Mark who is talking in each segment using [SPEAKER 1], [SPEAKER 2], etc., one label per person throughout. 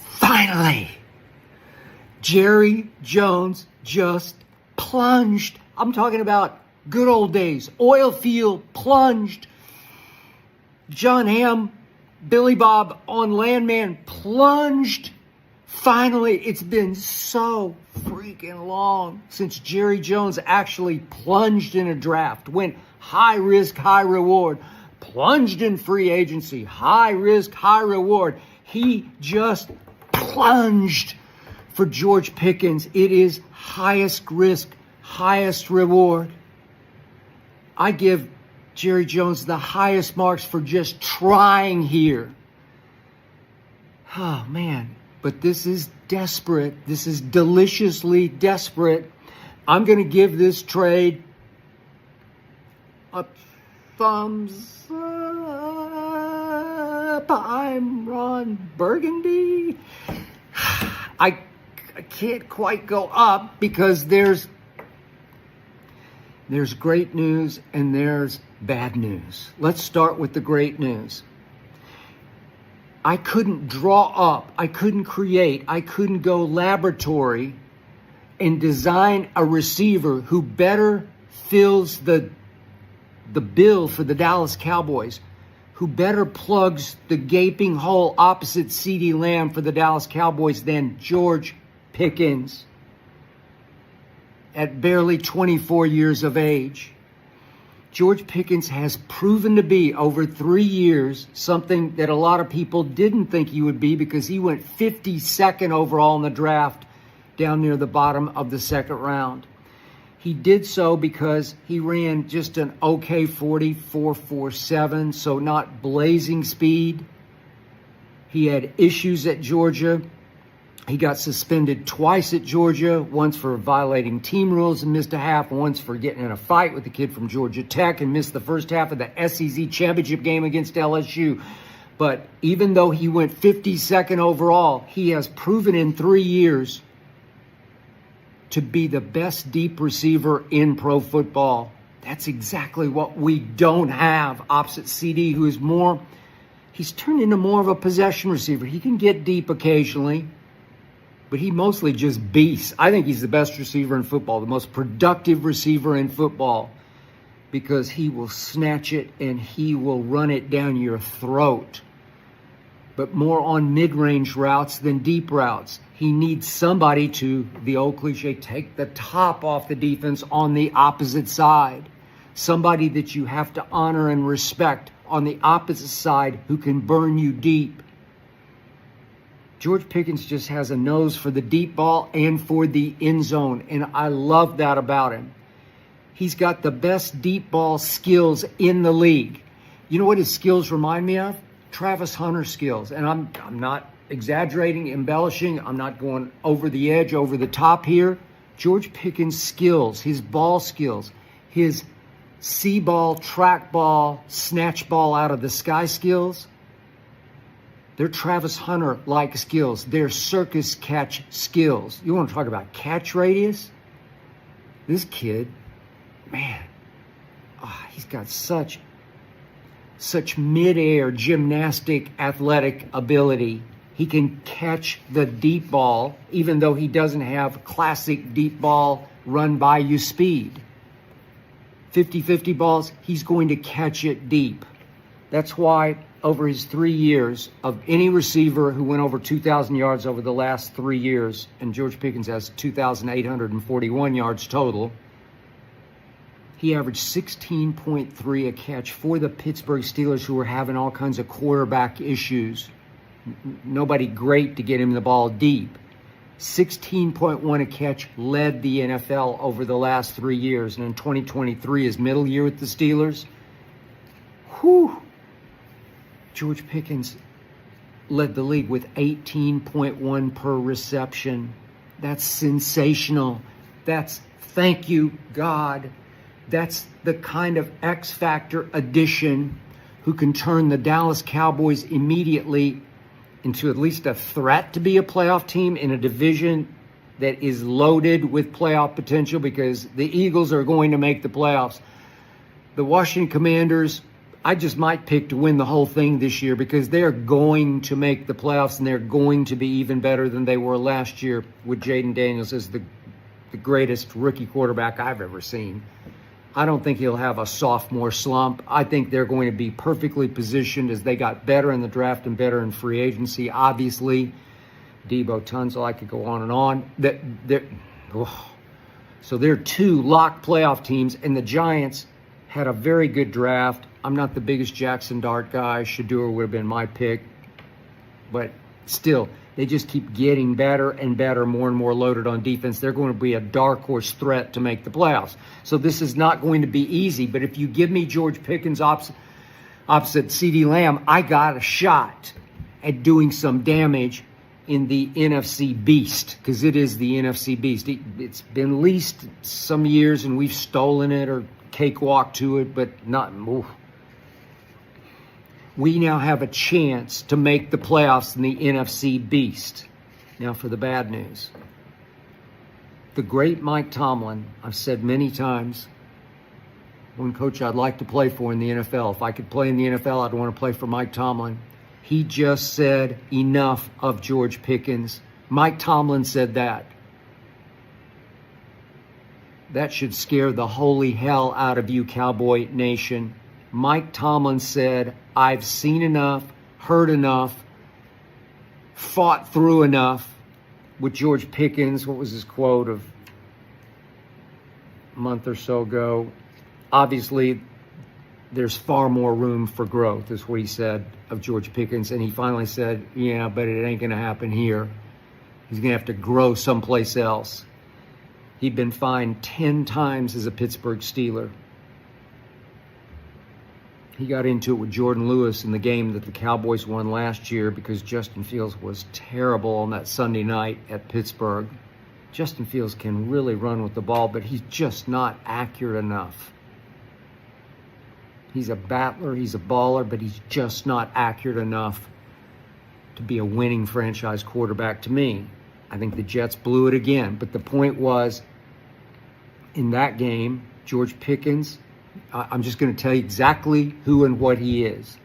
[SPEAKER 1] Finally, Jerry Jones just plunged. I'm talking about good old days. Oil field plunged. John Hamm, Billy Bob on Landman plunged. Finally, it's been so freaking long since Jerry Jones actually plunged in a draft, went high risk, high reward, plunged in free agency, high risk, high reward. He just plunged for George Pickens. It is highest risk, highest reward. I give Jerry Jones the highest marks for just trying here. Oh, man. But this is desperate. This is deliciously desperate. I'm going to give this trade a thumbs up. I'm Ron Burgundy. I can't quite go up because there's great news and there's bad news. Let's start with the great news. I couldn't draw up, I couldn't create, I couldn't go laboratory and design a receiver who better fills the bill for the Dallas Cowboys, who better plugs the gaping hole opposite CeeDee Lamb for the Dallas Cowboys than George Pickens at barely 24 years of age. George Pickens has proven to be, over 3 years, something that a lot of people didn't think he would be because he went 52nd overall in the draft down near the bottom of the second round. He did so because he ran just an okay 40, 4.47, so not blazing speed. He had issues at Georgia. He got suspended twice at Georgia, once for violating team rules and missed a half, once for getting in a fight with the kid from Georgia Tech and missed the first half of the SEC championship game against LSU. But even though he went 52nd overall, he has proven in 3 years to be the best deep receiver in pro football. That's exactly what we don't have opposite CD, who is he's turned into more of a possession receiver. He can get deep occasionally, but he mostly just beasts. I think he's the best receiver in football, the most productive receiver in football, because he will snatch it and he will run it down your throat. But more on mid-range routes than deep routes. He needs somebody to, the old cliche, take the top off the defense on the opposite side. Somebody that you have to honor and respect on the opposite side who can burn you deep. George Pickens just has a nose for the deep ball and for the end zone, and I love that about him. He's got the best deep ball skills in the league. You know what his skills remind me of? Travis Hunter skills. And I'm not exaggerating, embellishing. I'm not going over the edge, over the top here. George Pickens' skills, his ball skills, his see ball, track ball, snatch ball out of the sky skills, they're Travis Hunter-like skills. They're circus catch skills. You want to talk about catch radius? This kid, man, he's got such mid-air gymnastic athletic ability. He can catch the deep ball, even though he doesn't have classic deep ball run-by-you speed. 50-50 balls, he's going to catch it deep. That's why over his 3 years, of any receiver who went over 2,000 yards over the last 3 years, and George Pickens has 2,841 yards total, he averaged 16.3 a catch for the Pittsburgh Steelers, who were having all kinds of quarterback issues. Nobody great to get him the ball deep. 16.1 a catch led the NFL over the last 3 years. And in 2023, his middle year with the Steelers, George Pickens led the league with 18.1 per reception. That's sensational. That's thank you, God. That's the kind of X Factor addition who can turn the Dallas Cowboys immediately into at least a threat to be a playoff team in a division that is loaded with playoff potential, because the Eagles are going to make the playoffs. The Washington Commanders I just might pick to win the whole thing this year because they're going to make the playoffs and they're going to be even better than they were last year with Jayden Daniels as the greatest rookie quarterback I've ever seen. I don't think he'll have a sophomore slump. I think they're going to be perfectly positioned as they got better in the draft and better in free agency. Obviously, Debo Tunsil, I could go on and on. So they're two locked playoff teams, and the Giants had a very good draft. I'm not the biggest Jackson Dart guy. Shedeur would have been my pick. But still, they just keep getting better and better, more and more loaded on defense. They're going to be a dark horse threat to make the playoffs. So this is not going to be easy. But if you give me George Pickens opposite CeeDee Lamb, I got a shot at doing some damage in the NFC Beast, because it is the NFC Beast. It's been leased some years, and we've stolen it or cakewalk to it, but not. Oof. We now have a chance to make the playoffs in the NFC Beast. Now for the bad news. The great Mike Tomlin, I've said many times, one coach I'd like to play for in the NFL. If I could play in the NFL, I'd want to play for Mike Tomlin. He just said enough of George Pickens. Mike Tomlin said that. That should scare the holy hell out of you, Cowboy Nation. Mike Tomlin said, I've seen enough, heard enough, fought through enough with George Pickens. What was his quote of a month or so ago? Obviously, there's far more room for growth, is what he said of George Pickens. And he finally said, yeah, but it ain't going to happen here. He's going to have to grow someplace else. He'd been fined 10 times as a Pittsburgh Steeler. He got into it with Jordan Lewis in the game that the Cowboys won last year because Justin Fields was terrible on that Sunday night at Pittsburgh. Justin Fields can really run with the ball, but he's just not accurate enough. He's a battler, he's a baller, but he's just not accurate enough to be a winning franchise quarterback to me. I think the Jets blew it again. But the point was, in that game, George Pickens, I'm just going to tell you exactly who and what he is.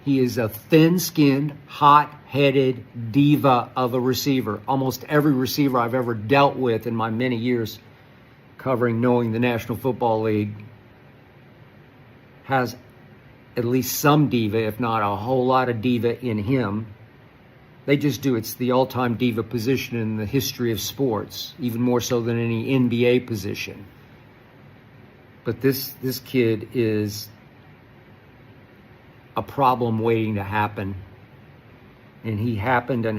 [SPEAKER 1] He is a thin-skinned, hot-headed diva of a receiver. Almost every receiver I've ever dealt with in my many years knowing the National Football League has at least some diva, if not a whole lot of diva in him. They just do. It's the all-time diva position in the history of sports, even more so than any NBA position. But this kid is a problem waiting to happen. And he happened at